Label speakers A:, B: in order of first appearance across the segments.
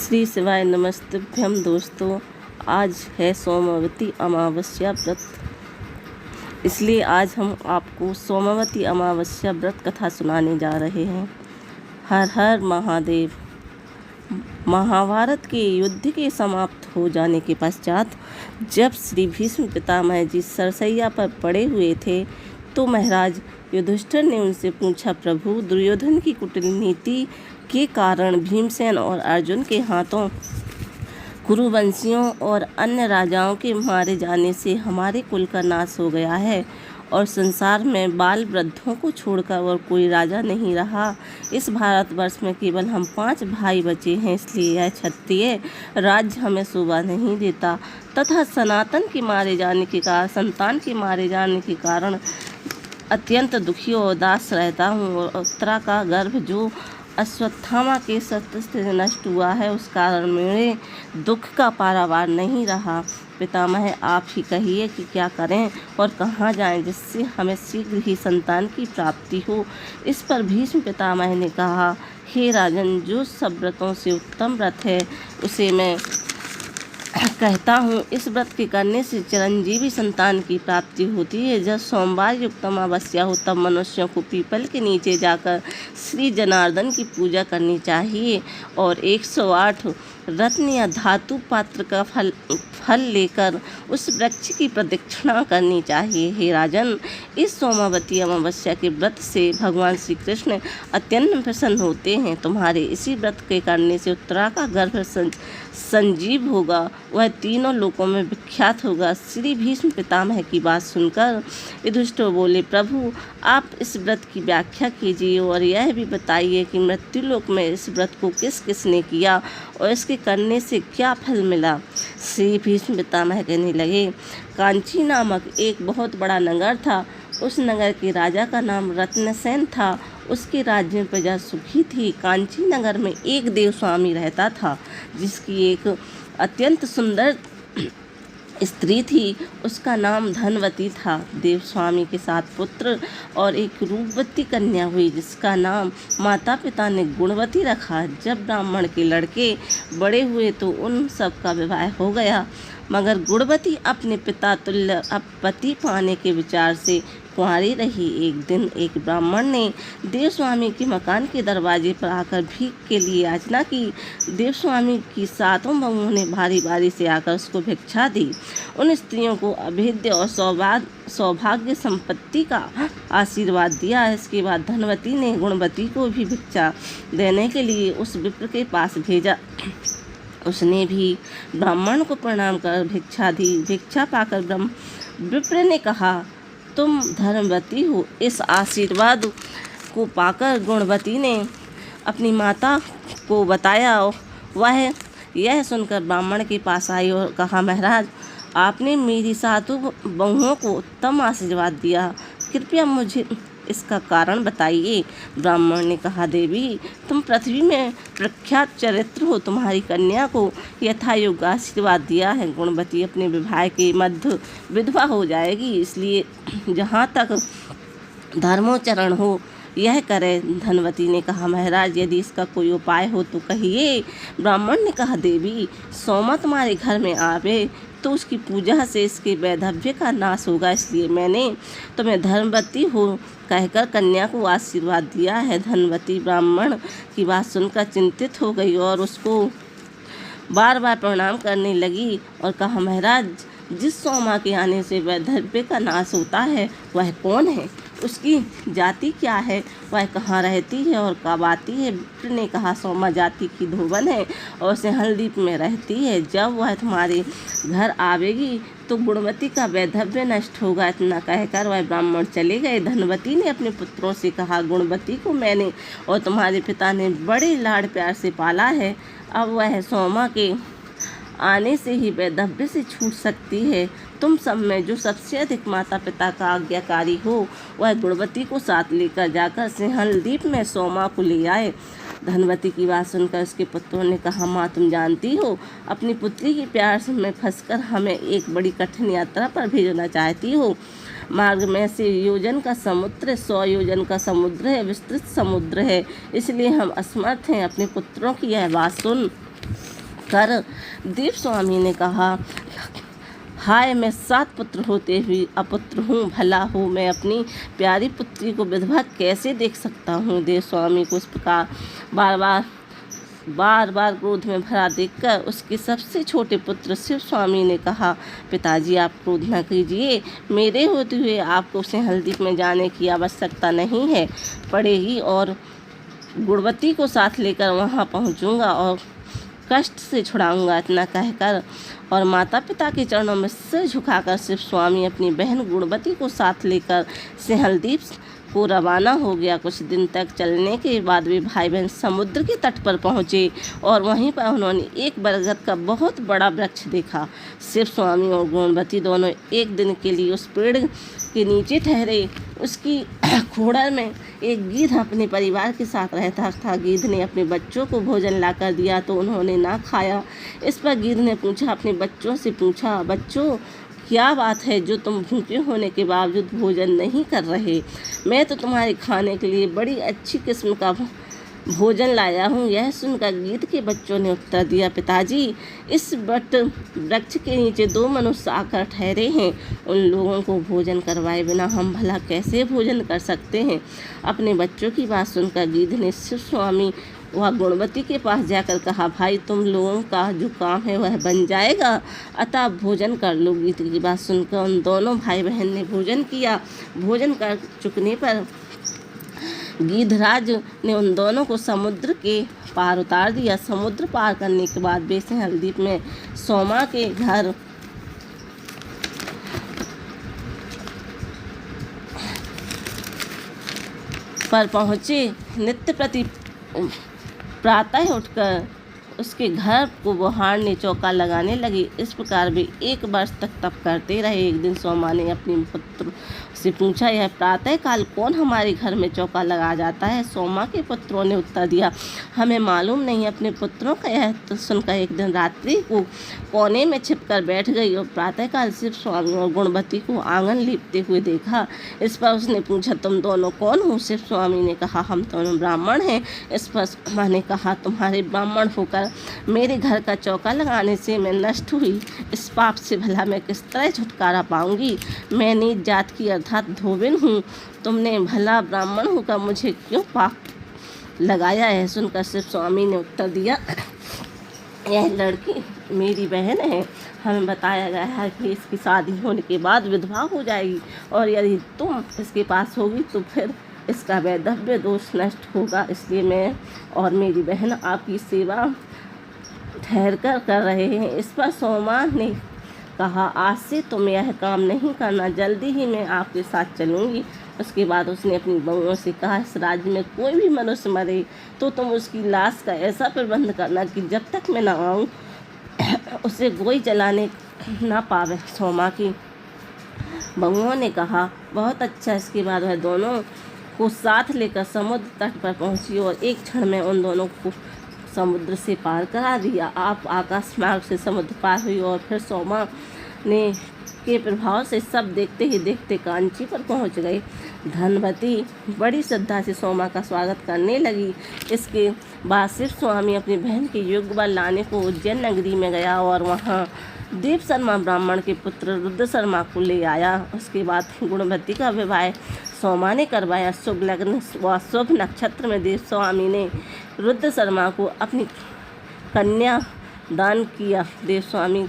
A: श्री शिवाय नमस्तभ्यम। दोस्तों, आज है सोमवती अमावस्या व्रत, इसलिए आज हम आपको सोमवती अमावस्या व्रत कथा सुनाने जा रहे हैं। हर हर महादेव। महाभारत के युद्ध के समाप्त हो जाने के पश्चात जब श्री भीष्म पितामह जी सरसैया पर पड़े हुए थे तो महाराज युधिष्ठिर ने उनसे पूछा, प्रभु, दुर्योधन की कुटिल नीति के कारण भीमसेन और अर्जुन के हाथों कुरुवंशियों और अन्य राजाओं के मारे जाने से हमारे कुल का नाश हो गया है और संसार में बाल वृद्धों को छोड़कर और कोई राजा नहीं रहा। इस भारतवर्ष में केवल हम 5 भाई बचे हैं, इसलिए यह क्षत्रिय राज्य हमें शोभा नहीं देता तथा संतान के मारे जाने के कारण अत्यंत दुखी और उदास रहता हूँ। और उत्तरा का गर्भ जो अश्वत्थामा के शस्त्र से नष्ट हुआ है, उस कारण मेरे दुख का पारावार नहीं रहा। पितामह, आप ही कहिए कि क्या करें और कहाँ जाएं जिससे हमें शीघ्र ही संतान की प्राप्ति हो। इस पर भीष्म पितामह ने कहा, हे राजन, जो सब व्रतों से उत्तम व्रत है उसे मैं कहता हूँ। इस व्रत के करने से चिरंजीवी संतान की प्राप्ति होती है। जब सोमवार युक्त अमावस्या हो तब मनुष्यों को पीपल के नीचे जाकर श्री जनार्दन की पूजा करनी चाहिए और 108 रत्न या धातु पात्र का फल लेकर उस वृक्ष की प्रदक्षिणा करनी चाहिए। हे राजन, इस सोमवती अमावस्या के व्रत से भगवान श्री कृष्ण अत्यंत प्रसन्न होते हैं। तुम्हारे इसी व्रत के करने से उत्तरा का गर्भ संजीव होगा, वह तीनों लोकों में विख्यात होगा। श्री भीष्म पितामह की बात सुनकर युधिष्ठिर बोले, प्रभु, आप इस व्रत की व्याख्या कीजिए और यह भी बताइए कि मृत्युलोक में इस व्रत को किस किसने किया और इसके करने से क्या फल मिला। श्री भीष्म पितामह कहने लगे, कांची नामक एक बहुत बड़ा नगर था। उस नगर के राजा का नाम रत्नसेन था। उसके राज्य में प्रजा सुखी थी। कांची नगर में एक देवस्वामी रहता था जिसकी एक अत्यंत सुंदर स्त्री थी। उसका नाम धनवती था। देवस्वामी के 7 पुत्र और एक रूपवती कन्या हुई जिसका नाम माता पिता ने गुणवती रखा। जब ब्राह्मण के लड़के बड़े हुए तो उन सब का विवाह हो गया, मगर गुणवती अपने पिता तुल्य पति पाने के विचार से कुंवारी रही। एक दिन एक ब्राह्मण ने देवस्वामी के मकान के दरवाजे पर आकर भीख के लिए याचना की। देवस्वामी की 7 बहुओं ने भारी भारी से आकर उसको भिक्षा दी। उन स्त्रियों को अभेद्य और सौभाग्य संपत्ति का आशीर्वाद दिया। इसके बाद धनवती ने गुणवती को भी भिक्षा देने के लिए उस विप्र के पास भेजा। उसने भी ब्राह्मण को प्रणाम कर भिक्षा दी। भिक्षा पाकर विप्र ने कहा, तुम धर्मवती हो। इस आशीर्वाद को पाकर गुणवती ने अपनी माता को बताया। वह यह सुनकर ब्राह्मण के पास आई और कहा, महाराज, आपने मेरी 7 बहुओं को उत्तम आशीर्वाद दिया, कृपया मुझे इसका कारण बताइए। ब्राह्मण ने कहा, देवी, तुम पृथ्वी में प्रख्यात चरित्र हो। तुम्हारी कन्या को यथायोग्य आशीर्वाद दिया है। गुणवती अपने विवाह के मध्य विधवा हो जाएगी, इसलिए जहाँ तक धर्मोचरण हो यह करे। धनवती ने कहा, महाराज, यदि इसका कोई उपाय हो तो कहिए। ब्राह्मण ने कहा, देवी, सोमा तुम्हारे घर में आवे तो उसकी पूजा से इसके वैधव्य का नाश होगा, इसलिए मैंने तुम्हें धर्मवती हो कहकर कन्या को आशीर्वाद दिया है। धनवती ब्राह्मण की बात सुनकर चिंतित हो गई और उसको बार बार प्रणाम करने लगी और कहा, महाराज, जिस सोमा के आने से वैधव्य का नाश होता है वह कौन है? उसकी जाति क्या है? वह कहाँ रहती है और कब आती है? विप्र ने कहा, सोमा जाति की धोबन है और सिंहलदीप में रहती है। जब वह तुम्हारे घर आवेगी तो गुणवती का वैधव्य नष्ट होगा। इतना कहकर वह ब्राह्मण चले गए। धनवती ने अपने पुत्रों से कहा, गुणवती को मैंने और तुम्हारे पिता ने बड़े लाड़ प्यार से पाला है। अब वह सोमा के आने से ही वैधव्य से छूट सकती है। तुम सब में जो सबसे अधिक माता पिता का आज्ञाकारी हो वह गुणवती को साथ लेकर जाकर सिंहलदीप में सोमा को ले आए। धनवती की बात सुनकर उसके पुत्रों ने कहा, माँ, तुम जानती हो, अपनी पुत्री की प्यार में फंसकर हमें एक बड़ी कठिन यात्रा पर भेजना चाहती हो। मार्ग में से योजन का समुद्र 100 योजन का समुद्र है, विस्तृत समुद्र है, इसलिए हम असमर्थ हैं। अपने पुत्रों की यह बात सुन कर देव स्वामी ने कहा, हाय मैं 7 पुत्र होते हुए अपुत्र हूँ, भला हो मैं अपनी प्यारी पुत्री को विधवा कैसे देख सकता हूँ। देव स्वामी को इस प्रकार बार बार क्रोध में भरा देखकर उसके सबसे छोटे पुत्र शिव स्वामी ने कहा, पिताजी आप क्रोध न कीजिए, मेरे होते हुए आपको सिंहलदीप में जाने की आवश्यकता नहीं है, पड़ेगी और गुणवती को साथ लेकर वहाँ पहुँचूँगा और कष्ट से छुड़ाऊंगा। इतना कहकर और माता पिता के चरणों में सिर झुकाकर शिव स्वामी अपनी बहन गुणवती को साथ लेकर सिंहलदीप को रवाना हो गया। कुछ दिन तक चलने के बाद वे भाई बहन समुद्र के तट पर पहुँचे और वहीं पर उन्होंने एक बरगद का बहुत बड़ा वृक्ष देखा। शिव स्वामी और गुणवती दोनों एक दिन के लिए उस पेड़ के नीचे ठहरे। उसकी खोड़र में एक गिद्ध अपने परिवार के साथ रहता था। गिद्ध ने अपने बच्चों को भोजन लाकर दिया तो उन्होंने ना खाया। इस पर गिद्ध ने अपने बच्चों से पूछा, बच्चों क्या बात है जो तुम भूखे होने के बावजूद भोजन नहीं कर रहे? मैं तो तुम्हारे खाने के लिए बड़ी अच्छी किस्म का भोजन लाया हूँ। यह सुनकर गिद्ध के बच्चों ने उत्तर दिया, पिताजी इस वट वृक्ष के नीचे 2 मनुष्य आकर ठहरे हैं, उन लोगों को भोजन करवाए बिना हम भला कैसे भोजन कर सकते हैं। अपने बच्चों की बात सुनकर गिद्ध ने शिव स्वामी वह गुणवती के पास जाकर कहा, भाई तुम लोगों का जो काम है वह बन जाएगा, अतः भोजन कर लो। गिद्ध की बात सुनकर उन दोनों भाई बहन ने भोजन किया। भोजन कर चुकने पर गिद्धराज ने उन दोनों को समुद्र के पार उतार दिया। समुद्र पार करने के बाद वे सिंहलदीप में सोमा के घर पर पहुँचे। नित्य प्रति प्रातः उठकर उसके घर को बुहारने चौका लगाने लगी। इस प्रकार वे 1 वर्ष तक तप करते रहे। एक दिन सोमा ने अपने पुत्र से पूछा, यह प्रातः काल कौन हमारे घर में चौका लगा जाता है? सोमा के पुत्रों ने उत्तर दिया, हमें मालूम नहीं। अपने पुत्रों का यह तो सुनकर एक दिन रात्रि को कोने में छिपकर बैठ गई और प्रातःकाल शिव स्वामी और गुणवती को आंगन लीपते हुए देखा। इस पर उसने पूछा, तुम दोनों कौन हो? शिव स्वामी ने कहा, हम दोनों ब्राह्मण हैं। इस पर सोमा ने कहा, तुम्हारे ब्राह्मण होकर मेरे घर का चौका लगाने से मैं नष्ट हुई, इस पाप से भला मैं किस तरह छुटकारा पाऊंगी? मैं नीच जात की अर्थात धोबिन हूँ, तुमने भला ब्राह्मण होकर मुझे क्यों पाप लगाया है? सुनकर शिव स्वामी ने उत्तर दिया, यह लड़की मेरी बहन है, हमें बताया गया है कि इसकी शादी होने के बाद विधवा हो जाएगी और यदि तुम इसके पास होगी तो फिर इसका वैधव्य दोष नष्ट होगा, इसलिए मैं और मेरी बहन आपकी सेवा ठहर कर रहे हैं। इस पर सोमा ने कहा, आज से तुम यह काम नहीं करना, जल्दी ही मैं आपके साथ चलूँगी। उसके बाद उसने अपनी बहुओं से कहा, इस राज्य में कोई भी मनुष्य मरे तो तुम उसकी लाश का ऐसा प्रबंध करना कि जब तक मैं न आऊँ उसे गोई जलाने ना पावे। सोमा की बहुओं ने कहा, बहुत अच्छा। इसके बाद वह दोनों को साथ लेकर समुद्र तट पर पहुंची और एक क्षण में उन दोनों को समुद्र से पार करा दिया। आप आकाश मार्ग से समुद्र पार हुई और फिर सोमा ने के प्रभाव से सब देखते ही देखते कांची पर पहुंच गए। धनवती बड़ी श्रद्धा से सोमा का स्वागत करने लगी। इसके बाद शिव स्वामी अपनी बहन के योग्य वर लाने को उज्जैन नगरी में गया और वहाँ देव शर्मा ब्राह्मण के पुत्र रुद्र शर्मा को ले आया। उसके बाद गुणवती का विवाह सोमा ने करवाया। शुभ लग्न व शुभ नक्षत्र में देव स्वामी ने रुद्र शर्मा को अपनी कन्या दान किया। देव स्वामी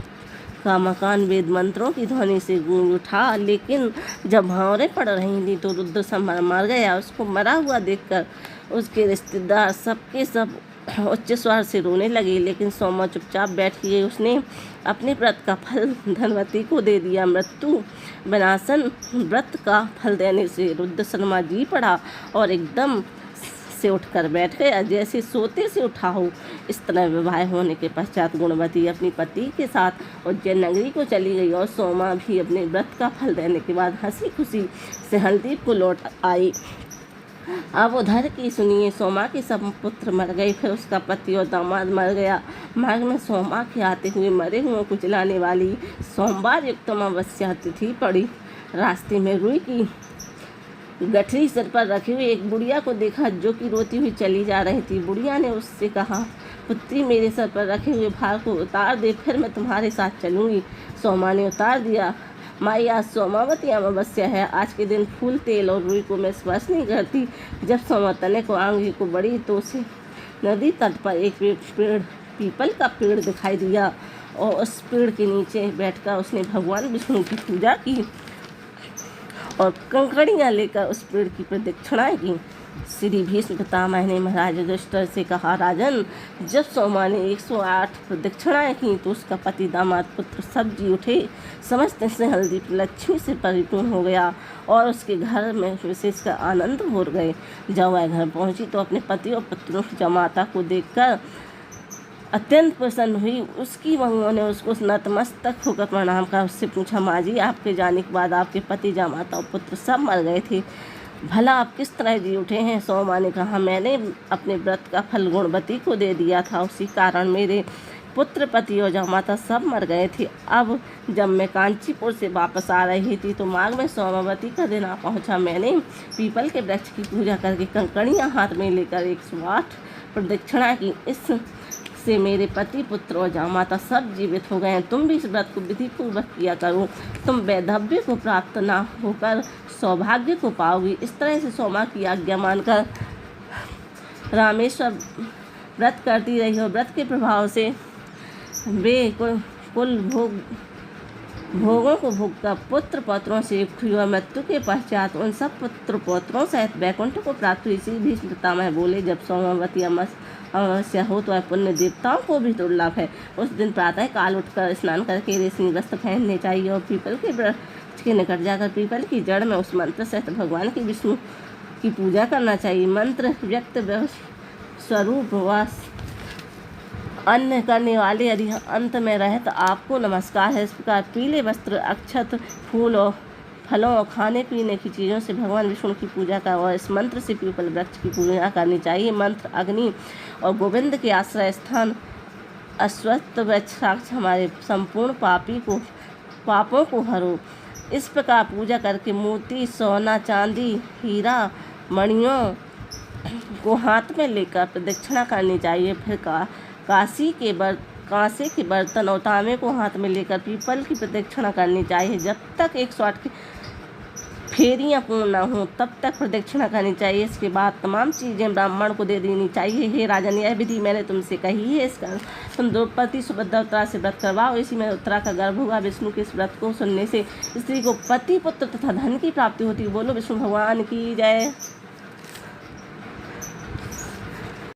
A: का मकान वेद मंत्रों की ध्वनि से गूंज उठा, लेकिन जब भावरें पड़ रही थी तो रुद्र शर्मा मर गया। उसको मरा हुआ देखकर उसके रिश्तेदार सबके सब उच्च स्वर से रोने लगे, लेकिन सोमा चुपचाप बैठ गई। उसने अपने व्रत का फल धनवती को दे दिया। मृत्यु विनाशन व्रत का फल देने से रुद्र शर्मा जी पड़ा और एकदम से उठकर बैठ गया जैसे सोते से उठा हो। इस तरह विवाह होने के पश्चात गुणवती अपनी पति के साथ उज्जैन नगरी को चली गई और सोमा भी अपने व्रत का फल देने के बाद हंसी खुशी सिंहलदीप को लौट आई। अब उधर की सुनिए, सोमा के सब पुत्र मर गए, फिर उसका पति और दामाद मर गया। मार्ग में सोमा के आते हुए मरे हुए को जलाने वाली सोमवार युक्त अमावस्या तिथि पड़ी। रास्ते में रुई की गठरी सिर पर रखी हुई एक बुढ़िया को देखा जो कि रोती हुई चली जा रही थी। बुढ़िया ने उससे कहा, पुत्री मेरे सर पर रखे हुए भार को उतार दे, फिर मैं तुम्हारे साथ चलूँगी। सोमा ने उतार दिया। माई, आज सोमावती अमावस्या है। आज के दिन फूल, तेल और रुई को मैं स्पर्श नहीं करती। जब सोमा तने को आंगी को बढ़ी तो उसे नदी तट पर एक पेड़, पीपल का पेड़ दिखाई दिया और उस पेड़ के नीचे बैठकर उसने भगवान विष्णु की पूजा की और कंकड़ियाँ लेकर उस पेड़ की प्रदक्षिणाएं की। श्री भीष्म पितामह ने महाराज युधिष्ठिर से कहा, राजन, जब सोमा ने 108 प्रदक्षिणाएं की तो उसका पति, दामाद, पुत्र सब जी उठे। समस्त हल्दी लक्ष्मी से परिपूर्ण हो गया और उसके घर में विशेषकर आनंद हो गए। जब वह घर पहुंची तो अपने पति और पुत्रों की जमाता को देखकर अत्यंत प्रसन्न हुई। उसकी बहुओं ने उसको नतमस्तक होकर प्रणाम कर उससे पूछा, माँ जी, आपके जाने के बाद आपके पति, जामाता और पुत्र सब मर गए थे, भला आप किस तरह जी उठे हैं? सोमा ने कहा, मैंने अपने व्रत का फल गुणवती को दे दिया था, उसी कारण मेरे पुत्र, पति और जामाता सब मर गए थे। अब जब मैं कांचीपुर से वापस आ रही थी तो मार्ग में सोमावती का दिन आ पहुँचा। मैंने पीपल के वृक्ष की पूजा करके कंकड़ियाँ हाथ में लेकर 108 प्रदक्षिणा की। इससे मेरे पति, पुत्र और जामाता सब जीवित हो गए हैं। तुम भी इस व्रत को विधिपूर्वक किया करो, तुम वैधव्य को प्राप्त ना होकर सौभाग्य को पाओगी। इस तरह से सोमा की आज्ञा मानकर रामेश्वर व्रत करती रही और व्रत के प्रभाव से वे कुल भोगों को भोगकर पुत्र पौत्रों से युक्त हुई और मृत्यु के पश्चात उन सब पुत्र पौत्रों सहित वैकुंठ को प्राप्त हुई। इसी भीष्म पितामह बोले, जब सोमावती अमावस्या हो तो पुण्य देवताओं को भी दुर्लभ है। उस दिन प्रातः काल उठकर स्नान करके रेशमी वस्त्र पहनने चाहिए और पीपल के वृक्ष के निकट जाकर पीपल की जड़ में उस मंत्र सहित भगवान की विष्णु की पूजा करना चाहिए। मंत्र व्यक्त स्वरूप वास अन्न करने वाले यदि अंत में रहे तो आपको नमस्कार है। इस प्रकार पीले वस्त्र, अक्षत, फूल और फलों और खाने पीने की चीज़ों से भगवान विष्णु की पूजा का और इस मंत्र से पीपल वृक्ष की पूजा करनी चाहिए। मंत्र अग्नि और गोविंद के आश्रय स्थान अश्वत्थ वृक्ष हमारे संपूर्ण पापों को हरो। इस प्रकार पूजा करके मोती, सोना, चांदी, हीरा, मणियों को हाथ में लेकर प्रदक्षिणा करनी चाहिए। फिर कांसे के बर्तन और तांबे को हाथ में लेकर पीपल की प्रदक्षिणा करनी चाहिए। जब तक 108 की फेरियाँ पूर्ण न हो तब तक प्रदक्षिणा करनी चाहिए। इसके बाद तमाम चीज़ें ब्राह्मण को दे देनी चाहिए। हे राजन, यह विधि मैंने तुमसे कही है, इसका तुम द्रौपदी, सुभद्रा, उत्तरा से व्रत करवाओ। इसी में उत्तरा का गर्भ हुआ। विष्णु के इस व्रत को सुनने से स्त्री को पति, पुत्र तथा धन की प्राप्ति होती है। बोलो विष्णु भगवान की जय।